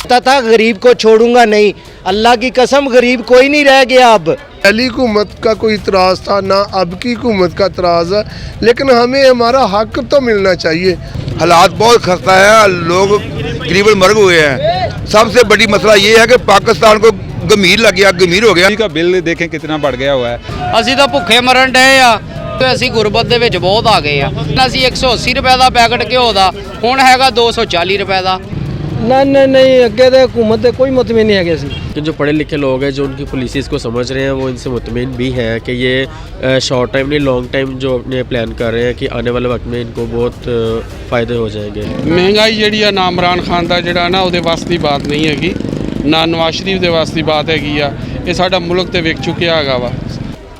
था गरीब को छोड़ूंगा नहीं, अल्लाह की कसम गरीब कोई नहीं रह गया। अब पहली हुकूमत का कोई इतराज़ था ना अब की हुकूमत का इतराज़ है, लेकिन हमें हमारा हक तो मिलना चाहिए। हालात बहुत खस्ता है, लोग तकरीबन मर हुए हैं। सबसे बड़ी मसला ये है कि पाकिस्तान को गंभीर लग गया, गंभीर हो गया। का बिल देखें कितना बढ़ गया हुआ है। ਅਸੀਂ ਤਾਂ ਭੁੱਖੇ ਮਰਨ ਡਏ ਆ ਤੇ ਅਸੀਂ ਗੁਰਬਤ ਦੇ ਵਿੱਚ ਬਹੁਤ ਆ ਗਏ ਆ। ਅਸੀਂ 180 ਰੁਪਏ ਦਾ ਪੈਕਟ ਘਿਓ ਦਾ ਹੁਣ ਹੈਗਾ 240 ਰੁਪਏ ਦਾ। नहीं अगे तो हुकूमत से कोई मुतमिन नहीं है। कि जो पढ़े लिखे लोग हैं जो उनकी पॉलिसीज़ को समझ रहे हैं वो इनसे मुतमिन भी हैं कि ये शॉर्ट टाइम नहीं लॉन्ग टाइम जो अपने प्लान कर रहे हैं कि आने वाले वक्त में इनको बहुत फ़ायदे हो जाएंगे। महंगाई जी ना इमरान खान का जोड़ा ना वो वास की बात नहीं हैगी, ना नवाज शरीफ के वास की बात हैगी आ। ये साडा मुल्क तो विक चुकिया है वा।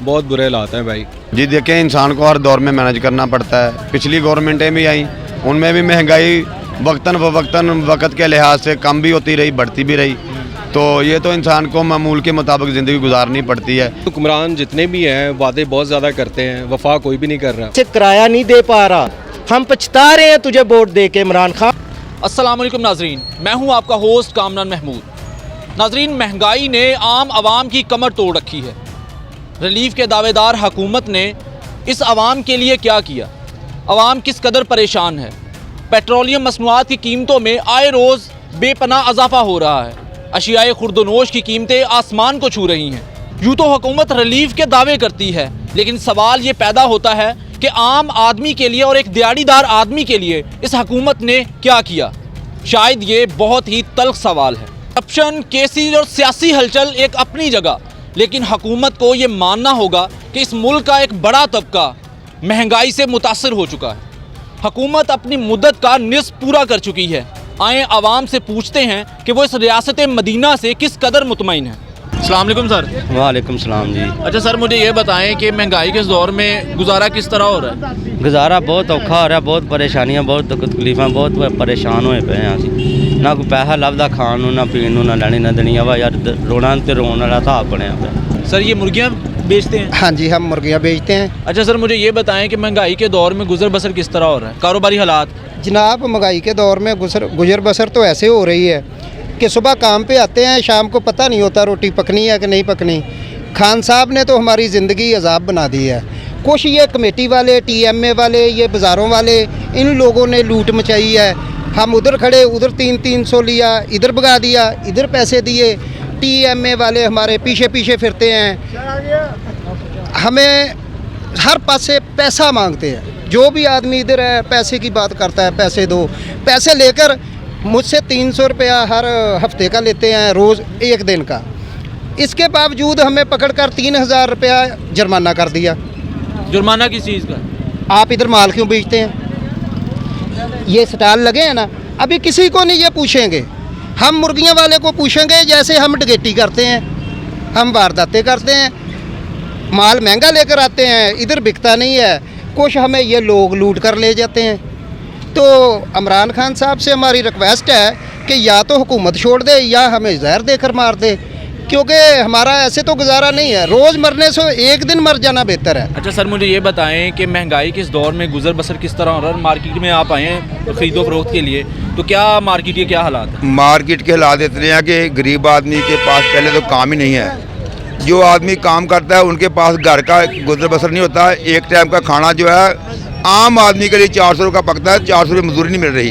बहुत बुरे हालात हैं भाई जी। देखें इंसान को हर दौर में मैनेज करना पड़ता है। पिछली गवर्नमेंटें भी आई, उनमें भी महंगाई वक्तन फ़वक्तन वक़्त के लिहाज से कम भी होती रही, बढ़ती भी रही। तो ये तो इंसान को मामूल के मुताबिक ज़िंदगी गुजारनी पड़ती है। हुक्मरान जितने भी हैं वादे बहुत ज़्यादा करते हैं, वफा कोई भी नहीं कर रहा। से किराया नहीं दे पा रहा, हम पछता रहे हैं तुझे वोट दे के इमरान खान। अस्सलाम वालेकुम नाजरीन, मैं हूं आपका होस्ट कामरान महमूद। नाजरीन, महंगाई ने आम आवाम की कमर तोड़ रखी है। रिलीफ के दावेदार हुकूमत ने इस आवाम के लिए क्या किया? आवाम किस कदर परेशान है? पेट्रोलियम मसनूआत की कीमतों में आए रोज़ बेपनाह इजाफा हो रहा है। अशियाए खुर्दनोश की कीमतें आसमान को छू रही हैं। यूँ तो हुकूमत रिलीफ के दावे करती है, लेकिन सवाल ये पैदा होता है कि आम आदमी के लिए और एक दिहाड़ीदार आदमी के लिए इस हुकूमत ने क्या किया? शायद ये बहुत ही तल्ख सवाल है। करप्शन, केसेस और सियासी हलचल एक अपनी जगह, लेकिन हुकूमत को ये मानना होगा कि इस मुल्क का एक बड़ा तबका महंगाई से मुतासर हो चुका है। हुकूमत अपनी मुद्दत का निस्फ पूरा कर चुकी है। आए आवाम से पूछते हैं कि वो इस रियासत मदीना से किस कदर मुतमईन है। अस्सलाम वालेकुम सर। वालेकुम सलाम जी। अच्छा सर, मुझे ये बताएं कि महंगाई के इस दौर में गुजारा किस तरह हो रहा है? गुजारा बहुत औखा हो रहा है, बहुत परेशानियां, बहुत तकलीफां, बहुत परेशान होए पे हैं असीं। ना कोई पैसा लभदा खाण नूं, ना पीण नूं, ना लैणी ना देनी। वा यार रोना ते रोन वाला हिसाब बनिया पिया। सर, ये मुर्गियाँ बेचते हैं? हाँ जी, हम मुर्गियाँ बेचते हैं। अच्छा सर, मुझे ये बताएं कि महंगाई के दौर में गुजर बसर किस तरह हो रहा है, कारोबारी हालात? जनाब, महंगाई के दौर में गुजर बसर तो ऐसे हो रही है कि सुबह काम पे आते हैं, शाम को पता नहीं होता रोटी पकनी है कि नहीं पकनी। खान साहब ने तो हमारी ज़िंदगी अजाब बना दी है। कुछ ये कमेटी वाले, TMA वाले, ये बाज़ारों वाले, इन लोगों ने लूट मचाई है। हम उधर खड़े, उधर 300 लिया, इधर भगा दिया, इधर पैसे दिए। TMA वाले हमारे पीछे पीछे फिरते हैं, हमें हर पास से पैसा मांगते हैं। जो भी आदमी इधर है पैसे की बात करता है, पैसे दो। पैसे लेकर मुझसे 300 रुपया हर हफ्ते का लेते हैं, रोज़ एक दिन का। इसके बावजूद हमें पकड़कर 3000 रुपया जुर्माना कर दिया। जुर्माना किस चीज़ का? आप इधर माल क्यों बेचते हैं? ये स्टॉल लगे हैं ना, अभी किसी को नहीं ये पूछेंगे। हम मुर्गियां वाले को पूछेंगे जैसे हम डकैती करते हैं, हम वारदातें करते हैं, माल महंगा लेकर आते हैं, इधर बिकता नहीं है। कुछ हमें ये लोग लूट कर ले जाते हैं। तो इमरान खान साहब से हमारी रिक्वेस्ट है कि या तो हुकूमत छोड़ दे या हमें जहर देकर मार दे, क्योंकि हमारा ऐसे तो गुजारा नहीं है। रोज़ मरने से एक दिन मर जाना बेहतर है। अच्छा सर, मुझे ये बताएं कि महंगाई के इस दौर में गुजर बसर किस तरह हो रहा है? मार्केट में आप आए हैं ख़रीदो फरोख्त के लिए, तो क्या मार्केट के क्या हालात हैं? मार्केट के हालात इतने हैं कि गरीब आदमी के पास पहले तो काम ही नहीं है। जो आदमी काम करता है उनके पास घर का गुजर बसर नहीं होता। एक टाइम का खाना जो है आम आदमी के लिए 400 का पकता है, 400 रुपये मजदूरी नहीं मिल रही।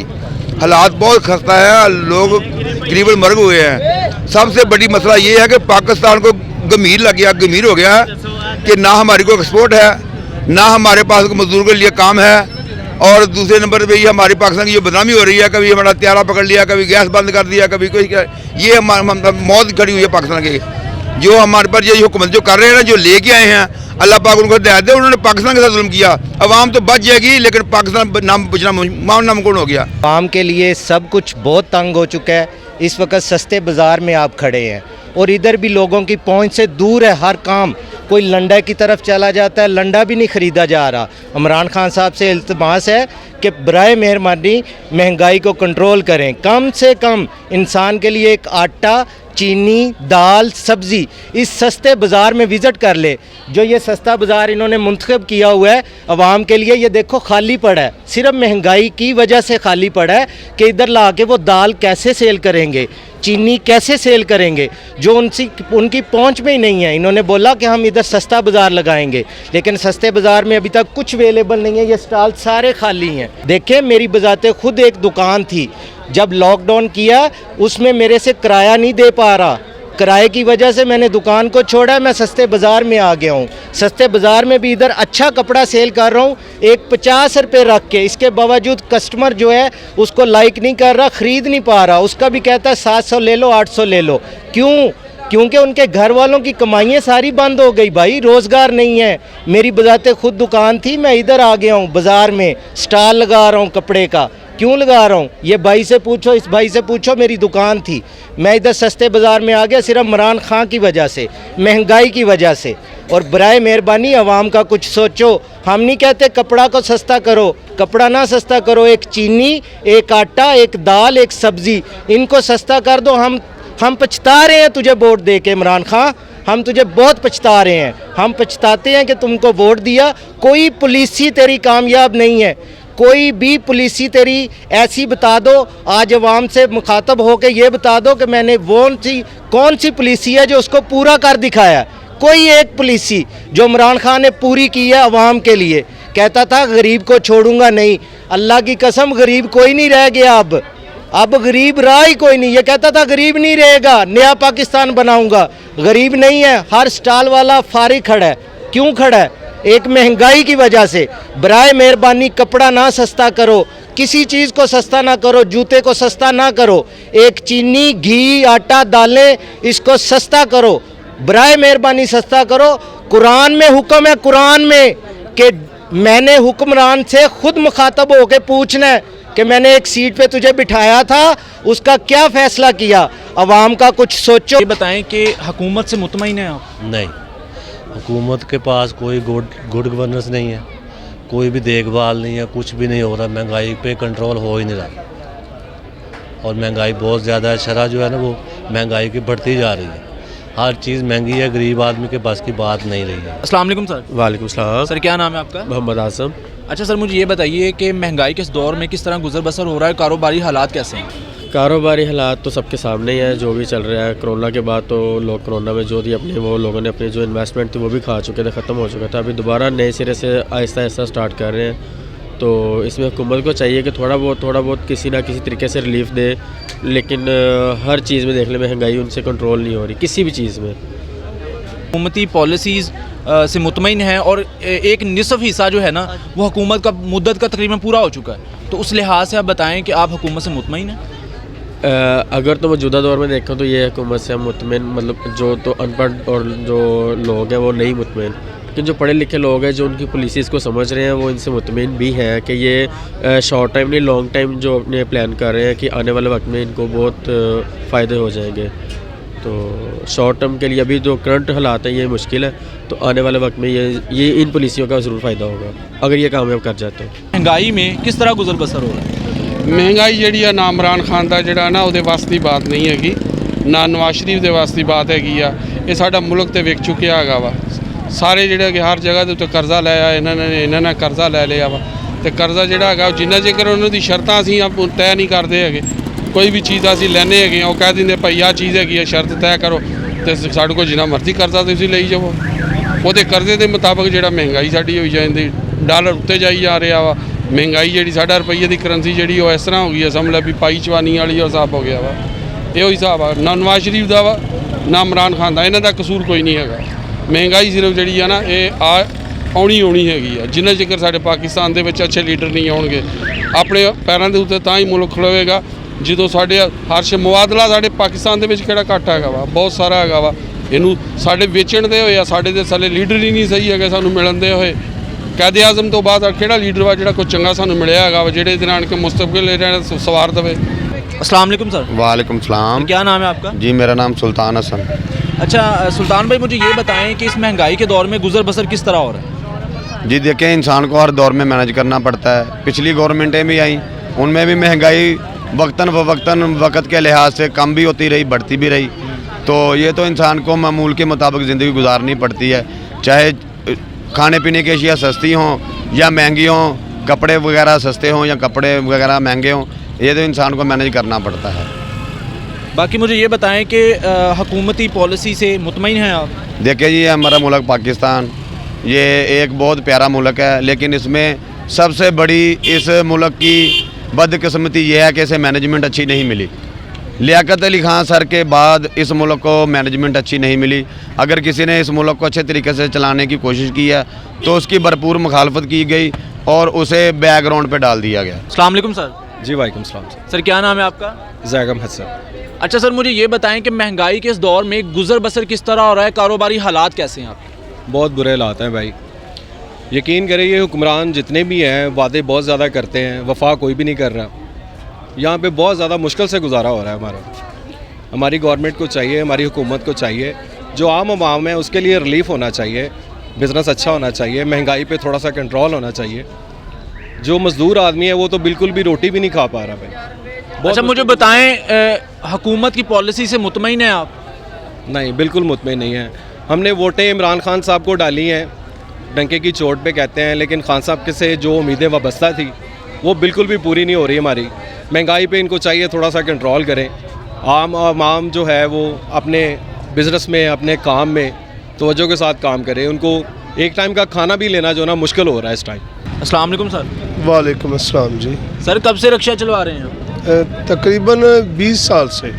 हालात बहुत खस्ता है, लोग तकरीबन मर हुए हैं। सबसे बड़ी मसला ये है कि पाकिस्तान को गंभीर लग गया, गंभीर हो गया कि ना हमारी कोई एक्सपोर्ट है, ना हमारे पास मजदूर के लिए काम है। और दूसरे नंबर पे ये हमारी पाकिस्तान की जो बदनामी हो रही है, कभी हमारा त्यारा पकड़ लिया, कभी गैस बंद कर दिया, कभी कोई, ये मौत खड़ी हुई है पाकिस्तान की। जो हमारे पर ये हुकूमत जो कर रहे हैं ना, जो लेके आए हैं, अल्लाह पाक उनको हिदायत दे। उन्होंने पाकिस्तान के साथ जुल्म किया, अवाम तो बच जाएगी लेकिन पाकिस्तान नाम बचना नामुमकिन हो गया। आवाम के लिए सब कुछ बहुत तंग हो चुका है। इस वक्त सस्ते बाज़ार में आप खड़े हैं और इधर भी लोगों की पहुंच से दूर है हर काम। कोई लंडा की तरफ चला जाता है, लंडा भी नहीं ख़रीदा जा रहा। इमरान खान साहब से इल्तिमास है कि बराए मेहरबानी महंगाई को कंट्रोल करें। कम से कम इंसान के लिए एक आटा चीनी, दाल, सब्ज़ी इस सस्ते बाज़ार में विज़िट कर ले। जो ये सस्ता बाज़ार इन्होंने मुंतखब किया हुआ है आवाम के लिए, ये देखो खाली पड़ा है, सिर्फ महंगाई की वजह से खाली पड़ा है कि इधर ला के वो दाल कैसे सेल करेंगे, चीनी कैसे सेल करेंगे, जो उनकी पहुंच में ही नहीं है। इन्होंने बोला कि हम इधर सस्ता बाज़ार लगाएंगे, लेकिन सस्ते बाज़ार में अभी तक कुछ अवेलेबल नहीं है, ये स्टॉल सारे खाली हैं। देखें, मेरी बजाते खुद एक दुकान थी, जब लॉकडाउन किया उसमें मेरे से किराया नहीं दे पा रहा, किराए की वजह से मैंने दुकान को छोड़ा, मैं सस्ते बाज़ार में आ गया हूँ। सस्ते बाज़ार में भी इधर अच्छा कपड़ा सेल कर रहा हूँ, एक 50 रुपये रख के, इसके बावजूद कस्टमर जो है उसको लाइक नहीं कर रहा, ख़रीद नहीं पा रहा, उसका भी कहता है 700 ले लो, 800 ले लो। क्यों? क्योंकि उनके घर वालों की कमाइयाँ सारी बंद हो गई भाई, रोज़गार नहीं है। मेरी बजाते खुद दुकान थी, मैं इधर आ गया हूँ बाज़ार में, स्टॉल लगा रहा हूँ कपड़े का। क्यों लगा रहा हूँ? ये भाई से पूछो, इस भाई से पूछो, मेरी दुकान थी, मैं इधर सस्ते बाज़ार में आ गया सिर्फ इमरान खान की वजह से, महंगाई की वजह से। और बराए मेहरबानी आवाम का कुछ सोचो। हम नहीं कहते कपड़ा को सस्ता करो, कपड़ा ना सस्ता करो, एक चीनी, एक आटा, एक दाल, एक सब्ज़ी, इनको सस्ता कर दो। हम पछता रहे हैं तुझे वोट दे के इमरान खान, हम तुझे बहुत पछता रहे हैं। हम पछताते हैं कि तुमको वोट दिया, कोई पॉलिसी तेरी कामयाब नहीं है, कोई भी पॉलिसी तेरी ऐसी बता दो, आज अवाम से मुखातब हो के ये बता दो कि मैंने कौन सी पॉलिसी है जो उसको पूरा कर दिखाया। कोई एक पॉलिसी जो इमरान खान ने पूरी की है अवाम के लिए। कहता था गरीब को छोड़ूंगा नहीं, अल्लाह की कसम गरीब कोई नहीं रह गया अब गरीब रहा ही कोई नहीं। ये कहता था गरीब नहीं रहेगा, नया पाकिस्तान बनाऊंगा, गरीब नहीं है। हर स्टॉल वाला फारिग खड़ा है। क्यों खड़ा है? एक महंगाई की वजह से। बराए मेहरबानी कपड़ा ना सस्ता करो, किसी चीज़ को सस्ता ना करो, जूते को सस्ता ना करो, एक चीनी, घी, आटा, दालें, इसको सस्ता करो, बराए मेहरबानी सस्ता करो। कुरान में हुक्म है, कुरान में, कि मैंने हुक्मरान से खुद मुखातब होकर पूछना है कि मैंने एक सीट पे तुझे बिठाया था, उसका क्या फ़ैसला किया। अवाम का कुछ सोचो। ये बताएं कि हुकूमत से मुतमईन हैं आप? नहीं, हुकूमत के पास कोई गुड गवर्नेंस नहीं है, कोई भी देखभाल नहीं है, कुछ भी नहीं हो रहा, महंगाई पे कंट्रोल हो ही नहीं रहा। और महंगाई बहुत ज़्यादा है, शरह जो है ना वो महंगाई की बढ़ती जा रही है, हर चीज़ महंगी है, गरीब आदमी के पास की बात नहीं रही है। अस्सलाम वालेकुम सर। वालेकुम सलाम। सर क्या नाम है आपका? मोहम्मद आसम। अच्छा सर, मुझे ये बताइए कि महंगाई के इस दौर में किस तरह गुजर बसर हो रहा है, कारोबारी हालात कैसे हैं? कारोबारी हालात तो सबके सामने ही है, जो भी चल रहा है। कोरोना के बाद तो लोग कोरोना में जो थी अपने वो लोगों ने अपनी जो इन्वेस्टमेंट थी वो भी खा चुके थे, ख़त्म हो चुका था। अभी दोबारा नए सिरे से आहिस्ता आहिस्ता स्टार्ट कर रहे हैं। तो इसमें हुकूमत को चाहिए कि थोड़ा बहुत किसी ना किसी तरीके से रिलीफ दे, लेकिन हर चीज़ में देख लें महंगाई उनसे कंट्रोल नहीं हो रही, किसी भी चीज़ में। हुकूमती पॉलिसीज़ से मुतमईन है और एक निसफ़ हिस्सा जो है ना वो हुकूमत का मुद्दत का तकरीबन पूरा हो चुका है, तो उस लिहाज से आप बताएं कि आप हुकूमत से मुतमईन हैं? अगर तो मौजूदा दौर में देखें तो ये हुकूमत से हम मुतमईन, मतलब जो तो अनपढ़ और जो लोग हैं वो नहीं मुतमईन, लेकिन जो पढ़े लिखे लोग हैं जो उनकी पॉलिसीज़ को समझ रहे हैं वो इनसे मुतमईन भी हैं कि ये शॉर्ट टाइम नहीं लॉन्ग टाइम जो अपने प्लान कर रहे हैं कि आने वाले वक्त में इनको बहुत फ़ायदे हो जाएंगे। तो शॉर्ट टर्म के लिए अभी जो करंट हालात हैं ये मुश्किल है, तो आने वाले वक्त में ये इन पॉलिसियों का ज़रूर फ़ायदा होगा अगर ये कामयाब कर जाते हैं। महंगाई में किस तरह गुजर बसर हो रहा है? ਮਹਿੰਗਾਈ ਜਿਹੜੀ ਆ ਨਾ ਇਮਰਾਨ ਖਾਨ ਦਾ ਜਿਹੜਾ ਨਾ ਉਹਦੇ ਵਾਸ ਦੀ ਬਾਤ ਨਹੀਂ ਹੈਗੀ, ਨਾ ਨਵਾਜ਼ ਸ਼ਰੀਫ ਦੇ ਵਾਸ ਦੀ ਬਾਤ ਹੈਗੀ ਆ। ਇਹ ਸਾਡਾ ਮੁਲਕ ਤੇ ਵਿਕ ਚੁੱਕਿਆ ਹੈਗਾ ਵਾ। ਸਾਰੇ ਜਿਹੜੇ ਕਿ ਹਰ ਜਗ੍ਹਾ ਦੇ ਉੱਤੇ ਕਰਜ਼ਾ ਲੈ ਆ ਇਹਨਾਂ ਨੇ ਕਰਜ਼ਾ ਲੈ ਲਿਆ ਵਾ, ਤੇ ਕਰਜ਼ਾ ਜਿਹੜਾ ਹੈਗਾ ਜਿੰਨਾ ਚਿਰ ਉਹਨਾਂ ਦੀ ਸ਼ਰਤਾਂ ਅਸੀਂ ਤੈਅ ਨਹੀਂ ਕਰਦੇ ਹੈਗੇ, ਕੋਈ ਵੀ ਚੀਜ਼ ਅਸੀਂ ਲੈਂਦੇ ਹੈਗੇ ਉਹ ਕਹਿ ਦਿੰਦੇ ਭਾਈ ਆਹ ਚੀਜ਼ ਹੈਗੀ ਆ ਸ਼ਰਤ ਤੈਅ ਕਰੋ, ਤੇ ਸਾਡੇ ਕੋਲ ਜਿੰਨਾ ਮਰਜ਼ੀ ਕਰਜ਼ਾ ਤੁਸੀਂ ਲਈ ਜਾਵੋ। ਉਹਦੇ ਕਰਜ਼ੇ ਦੇ ਮੁਤਾਬਕ ਜਿਹੜਾ ਮਹਿੰਗਾਈ ਸਾਡੀ ਹੋਈ ਜਾਂਦੀ, ਡਾਲਰ ਉੱਤੇ ਜਾਈ ਜਾ ਰਿਹਾ ਵਾ। ਮਹਿੰਗਾਈ ਜਿਹੜੀ ਸਾਡਾ ਰੁਪਈਏ ਦੀ ਕਰੰਸੀ ਜਿਹੜੀ ਉਹ ਇਸ ਤਰ੍ਹਾਂ ਹੋ ਗਈ ਹੈ, ਸਮਝ ਲੈ ਵੀ ਪਾਈ ਚਵਾਨੀ ਵਾਲੀ ਉਹ ਹਿਸਾਬ ਹੋ ਗਿਆ ਵਾ। ਇਹੋ ਹਿਸਾਬ ਆ, ਨਾ ਨਵਾਜ਼ ਸ਼ਰੀਫ ਦਾ ਵਾ ਨਾ ਇਮਰਾਨ ਖਾਨ ਦਾ, ਇਹਨਾਂ ਦਾ ਕਸੂਰ ਕੋਈ ਨਹੀਂ ਹੈਗਾ। ਮਹਿੰਗਾਈ ਸਿਰਫ ਜਿਹੜੀ ਆ ਨਾ ਇਹ ਆਉਣੀ ਹੈਗੀ ਆ। ਜਿੰਨਾ ਚਿਰ ਸਾਡੇ ਪਾਕਿਸਤਾਨ ਦੇ ਵਿੱਚ ਅੱਛੇ ਲੀਡਰ ਨਹੀਂ ਆਉਣਗੇ, ਆਪਣੇ ਪੈਰਾਂ ਦੇ ਉੱਤੇ ਤਾਂ ਹੀ ਮੁਲਕ ਖਲੋਵੇਗਾ ਜਦੋਂ ਸਾਡੇ ਹਰਸ਼ ਮੁਆਦਲਾ ਸਾਡੇ ਪਾਕਿਸਤਾਨ ਦੇ ਵਿੱਚ ਕਿਹੜਾ ਘੱਟ ਹੈਗਾ ਵਾ, ਬਹੁਤ ਸਾਰਾ ਹੈਗਾ ਵਾ। ਇਹਨੂੰ ਸਾਡੇ ਵੇਚਣ ਦੇ ਹੋਏ ਆ, ਸਾਡੇ ਦੇ ਸਾਲੇ ਲੀਡਰ ਹੀ ਨਹੀਂ ਸਹੀ ਹੈਗੇ ਸਾਨੂੰ ਮਿਲਣ ਦੇ ਹੋਏ। ਕਾਇਦੇ ਆਜ਼ਮ ਤੋਂ ਬਾਅਦ ਕਿਹੜਾ ਲੀਡਰ ਵਾ ਜਿਹੜਾ ਕੋਈ ਚੰਗਾ ਸਾਨੂੰ ਮਿਲਿਆ ਹੈਗਾ ਵਾ ਜਿਹੜੇ ਇਹਦੇ ਨਾਲ ਕਿ ਮੁस्तकबिल ਇਹਨਾਂ ਸਵਾਰ देवे। अस्सलाम वालेकुम सर। वालेकुम सलाम। क्या नाम है आपका? जी मेरा नाम सुल्तान हसन। अच्छा सुल्तान भाई, मुझे ये बताएं कि इस महंगाई के दौर में गुजर बसर किस तरह हो रहा है? जी देखें, इंसान को हर दौर में मैनेज करना पड़ता है। पिछली गवर्नमेंटें भी आई, उनमें भी महंगाई वक्तन फ़वक्तन वक़्त के लिहाज से कम भी होती रही, बढ़ती भी रही। तो ये तो इंसान को मामूल के मुताबिक ज़िंदगी गुजारनी पड़ती है, चाहे खाने पीने की अशिया सस्ती हों या महंगी हों, कपड़े वगैरह सस्ते हों या कपड़े वगैरह महंगे हों, ये तो इंसान को मैनेज करना पड़ता है। बाकी मुझे ये बताएं कि हुकूमती पॉलिसी से मुतमईन हैं आप? देखिए जी, हमारा मुल्क पाकिस्तान ये एक बहुत प्यारा मुल्क है, लेकिन इसमें सबसे बड़ी इस मुल्क की बदकिस्मती ये है कि इसे मैनेजमेंट अच्छी नहीं मिली। लियाकत अली खान सर के बाद इस मुल्क को मैनेजमेंट अच्छी नहीं मिली। अगर किसी ने इस मुल्क को अच्छे तरीके से चलाने की कोशिश की है तो उसकी भरपूर मुखालफत की गई और उसे बैकग्राउंड पे डाल दिया गया। अस्सलाम वालेकुम सर। जी वालेकुम सलाम सर क्या नाम है आपका? जैगम हसन। अच्छा सर, मुझे ये बताएं कि महंगाई के इस दौर में गुजर बसर किस तरह हो रहा है, कारोबारी हालात कैसे हैं आपके? बहुत बुरे हालात हैं भाई। यकीन करें ये हुक्मरान जितने भी हैं वादे बहुत ज़्यादा करते हैं, वफा कोई भी नहीं कर रहा। यहाँ पे बहुत ज़्यादा मुश्किल से गुजारा हो रहा है हमारा। हमारी गवर्नमेंट को चाहिए, हमारी हुकूमत को चाहिए, जो आम आवाम है उसके लिए रिलीफ होना चाहिए, बिज़नेस अच्छा होना चाहिए, महंगाई पे थोड़ा सा कंट्रोल होना चाहिए। जो मज़दूर आदमी है वो तो बिल्कुल भी रोटी भी नहीं खा पा रहा भाई। अच्छा मुझे बताएं, हुकूमत की पॉलिसी से मुतमईन हैं आप? नहीं, बिल्कुल मुतमईन नहीं है। हमने वोटें इमरान खान साहब को डाली हैं, डंके की चोट पे कहते हैं, लेकिन खान साहब के से जो उम्मीदें वाबस्ता थी वो बिल्कुल भी पूरी नहीं हो रही हमारी। महंगाई पे इनको चाहिए थोड़ा सा कंट्रोल करें। आम जो है वो अपने बिज़नेस में, अपने काम में तवज्जो के साथ काम करें। उनको एक टाइम का खाना भी लेना जो ना मुश्किल हो रहा है इस टाइम। अस्सलाम वालेकुम सर। वालेकुम अस्सलाम जी। सर कब से रिक्शा चलवा रहे हैं? तकरीबन 20 साल से।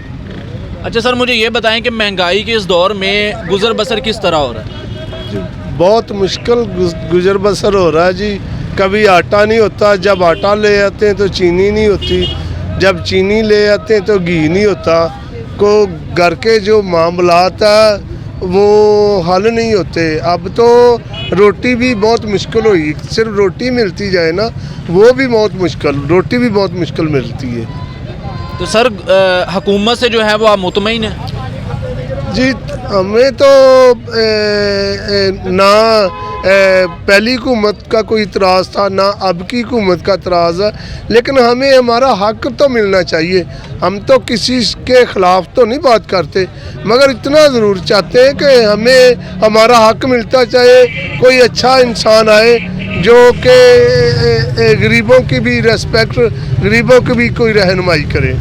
अच्छा सर, मुझे ये बताएं कि महंगाई के इस दौर में गुजर बसर किस तरह हो रहा है? बहुत मुश्किल गुजर बसर हो रहा है जी। कभी आटा नहीं होता, जब आटा ले आते हैं तो चीनी नहीं होती, जब चीनी ले आते हैं तो घी नहीं होता। को घर के जो मामलात है वो हल नहीं होते। अब तो रोटी भी बहुत मुश्किल हुई, सिर्फ रोटी मिलती जाए ना वो भी बहुत मुश्किल, रोटी भी बहुत मुश्किल मिलती है। तो सर हुकूमत से जो है वो आप मुतमईन हैं? जी हमें तो ना पहली हुकूमत का कोई इतराज़ था ना अब की हुकूमत का इतराज़ है, लेकिन हमें हमारा हक तो मिलना चाहिए। हम तो किसी के ख़िलाफ़ तो नहीं बात करते, मगर इतना ज़रूर चाहते हैं कि हमें हमारा हक मिलता चाहे कोई अच्छा इंसान आए जो कि गरीबों की भी रेस्पेक्ट, गरीबों की भी कोई रहनुमाई करे।